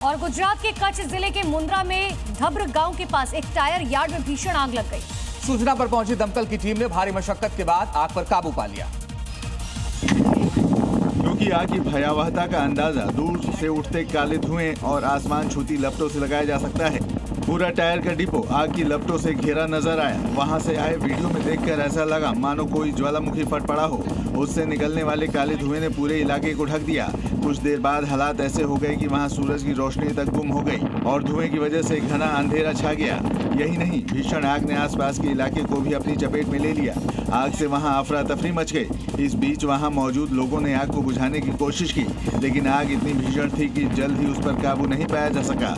और गुजरात के कच्छ जिले के मुंद्रा में धब्र गांव के पास एक टायर यार्ड में भीषण आग लग गई। सूचना पर पहुंची दमकल की टीम ने भारी मशक्कत के बाद आग पर काबू पा लिया। क्योंकि आग की भयावहता का अंदाजा दूर से उठते काले धुएं और आसमान छूती लपटों से लगाया जा सकता है। पूरा टायर का डिपो आग की लपटों से घिरा नजर आया। वहां से आए वीडियो में देखकर ऐसा लगा मानो कोई ज्वालामुखी फट पड़ा हो। उससे निकलने वाले काले धुएं ने पूरे इलाके को ढक दिया। कुछ देर बाद हालात ऐसे हो गए कि वहां सूरज की रोशनी तक गुम हो गई और धुएं की वजह से घना अंधेरा छा गया। यही नहीं, भीषण आग ने आसपास के इलाके को भी अपनी चपेट में ले लिया। आग से वहां अफरा तफरी मच गई। इस बीच वहां मौजूद लोगों ने आग को बुझाने की कोशिश की, लेकिन आग इतनी भीषण थी कि जल्द ही उस पर काबू नहीं पाया जा सका।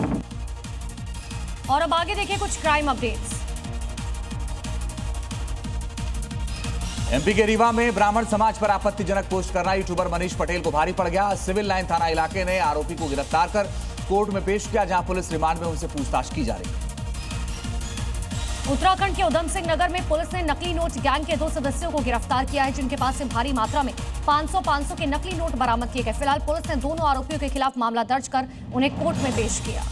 और अब आगे देखिए कुछ क्राइम अपडेट्स। एमपी के रीवा में ब्राह्मण समाज पर आपत्तिजनक पोस्ट करना यूट्यूबर मनीष पटेल को भारी पड़ गया। सिविल लाइन थाना इलाके ने आरोपी को गिरफ्तार कर कोर्ट में पेश किया, जहां पुलिस रिमांड में उनसे पूछताछ की जा रही है। उत्तराखंड के उधम सिंह नगर में पुलिस ने नकली नोट गैंग के 2 सदस्यों को गिरफ्तार किया है, जिनके पास से भारी मात्रा में 500 के नकली नोट बरामद किए गए। फिलहाल पुलिस ने दोनों आरोपियों के खिलाफ मामला दर्ज कर उन्हें कोर्ट में पेश किया।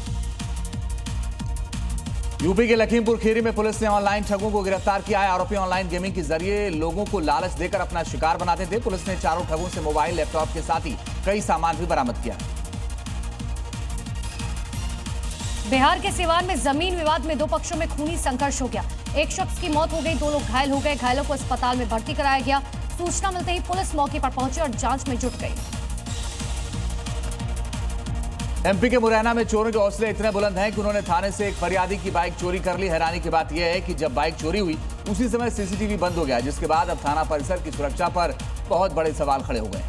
यूपी के लखीमपुर खीरी में पुलिस ने ऑनलाइन ठगों को गिरफ्तार किया है। आरोपी ऑनलाइन गेमिंग के जरिए लोगों को लालच देकर अपना शिकार बनाते थे। पुलिस ने चारों ठगों से मोबाइल, लैपटॉप के साथ ही कई सामान भी बरामद किया है। बिहार के सिवान में जमीन विवाद में 2 पक्षों में खूनी संघर्ष हो गया। एक शख्स की मौत हो गई, 2 लोग घायल हो गए। घायलों को अस्पताल में भर्ती कराया गया। सूचना मिलते ही पुलिस मौके पर पहुंची और जांच में जुट गई। एमपी के मुरैना में चोरों के हौसले इतने बुलंद हैं कि उन्होंने थाने से एक फरियादी की बाइक चोरी कर ली। हैरानी की बात यह है कि जब बाइक चोरी हुई उसी समय सीसीटीवी बंद हो गया, जिसके बाद अब थाना परिसर की सुरक्षा पर बहुत बड़े सवाल खड़े हो गए।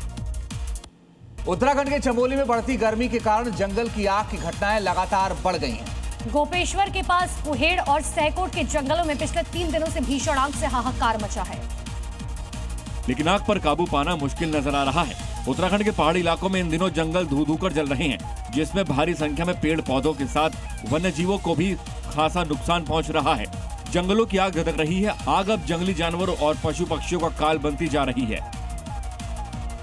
उत्तराखंड के चमोली में बढ़ती गर्मी के कारण जंगल की आग की घटनाएं लगातार बढ़ गई हैं। गोपेश्वर के पास कुहेड़ और सहकोट के जंगलों में पिछले 3 दिनों से भीषण आग से हाहाकार मचा है, लेकिन आग पर काबू पाना मुश्किल नजर आ रहा है। उत्तराखंड के पहाड़ी इलाकों में इन दिनों जंगल धू धू कर जल रहे हैं, जिसमें भारी संख्या में पेड़ पौधों के साथ वन्य जीवों को भी खासा नुकसान पहुंच रहा है। जंगलों की आग धधक रही है। आग अब जंगली जानवरों और पशु पक्षियों का काल बनती जा रही है।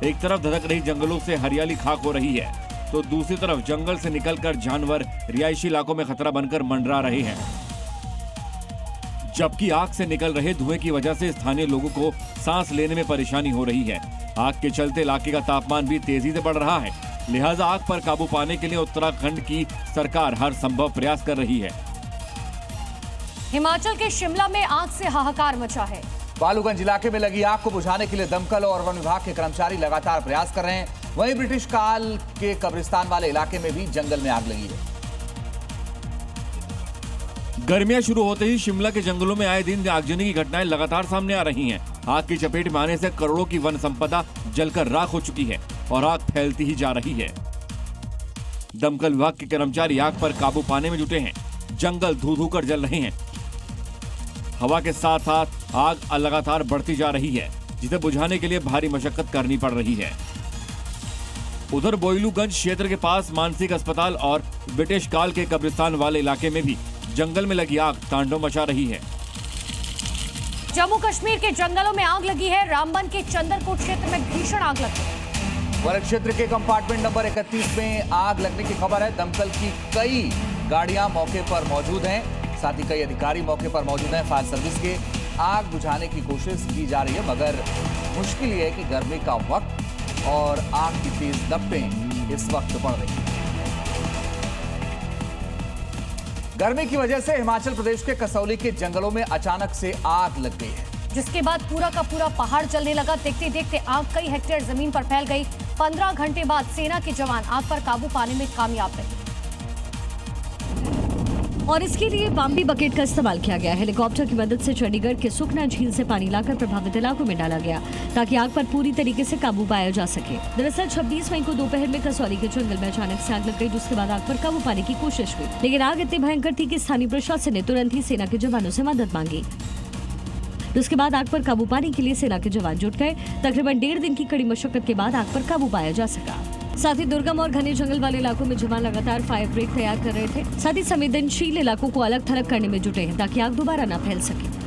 एक तरफ धधक रही जंगलों से हरियाली खाक हो रही है, तो दूसरी तरफ जंगल से निकलकर जानवर रिहायशी इलाकों में खतरा बनकर मंडरा रहे हैं। जबकि आग से निकल रहे धुएं की वजह से स्थानीय लोगों को सांस लेने में परेशानी हो रही है। आग के चलते इलाके का तापमान भी तेजी से बढ़ रहा है। लिहाजा आग पर काबू पाने के लिए उत्तराखंड की सरकार हर संभव प्रयास कर रही है। हिमाचल के शिमला में आग से हाहाकार मचा है। बालूगंज इलाके में लगी आग को बुझाने के लिए दमकल और वन विभाग के कर्मचारी लगातार प्रयास कर रहे हैं। वहीं ब्रिटिश काल के कब्रिस्तान वाले इलाके में भी जंगल में आग लगी है। गर्मियां शुरू होते ही शिमला के जंगलों में आए दिन आगजनी की घटनाएं लगातार सामने आ रही हैं। आग की चपेट में आने से करोड़ों की वन संपदा जलकर राख हो चुकी है और आग फैलती ही जा रही है। दमकल विभाग के कर्मचारी आग पर काबू पाने में जुटे हैं। जंगल धू धू कर जल रहे हैं। हवा के साथ साथ आग लगातार बढ़ती जा रही है, जिसे बुझाने के लिए भारी मशक्कत करनी पड़ रही है। उधर बोयलूगंज क्षेत्र के पास मानसिक अस्पताल और ब्रिटिश काल के कब्रिस्तान वाले इलाके में भी जंगल में लगी आग तांडव मचा रही है। जम्मू कश्मीर के जंगलों में आग लगी है। रामबन के चंदरकोट क्षेत्र में भीषण आग लगी। वन क्षेत्र के कंपार्टमेंट नंबर 31 में आग लगने की खबर है। दमकल की कई गाड़ियां मौके पर मौजूद हैं, साथ ही कई अधिकारी मौके पर मौजूद हैं। फायर सर्विस के आग बुझाने की कोशिश की जा रही है, मगर मुश्किल ये है कि गर्मी का वक्त और आग की तेज लपटें इस वक्त बढ़ रही हैं। गर्मी की वजह से हिमाचल प्रदेश के कसौली के जंगलों में अचानक से आग लग गई है, जिसके बाद पूरा का पूरा पहाड़ जलने लगा। देखते देखते आग कई हेक्टेयर जमीन पर फैल गई। 15 घंटे बाद सेना के जवान आग पर काबू पाने में कामयाब रहे और इसके लिए बम्बी बकेट का इस्तेमाल किया गया। हेलीकॉप्टर की मदद से चंडीगढ़ के सुखना झील से पानी लाकर प्रभावित इलाकों में डाला गया, ताकि आग पर पूरी तरीके से काबू पाया जा सके। दरअसल 26 मई को दोपहर में कसौली के जंगल में अचानक से आग लग गई, जिसके बाद आग पर काबू पाने की कोशिश हुई, लेकिन आग इतनी भयंकर थी कि स्थानीय प्रशासन ने तुरंत ही सेना के जवानों से मदद मांगी। उसके बाद आग पर काबू पाने के लिए सेना के जवान जुट गए। तकरीबन 1.5 दिन की कड़ी मशक्कत के बाद आग पर काबू पाया जा सका। साथ ही दुर्गम और घने जंगल वाले इलाकों में जवान लगातार फायर ब्रिगेड तैयार कर रहे थे। साथ ही संवेदनशील इलाकों को अलग थलग करने में जुटे हैं, ताकि आग दोबारा न फैल सके।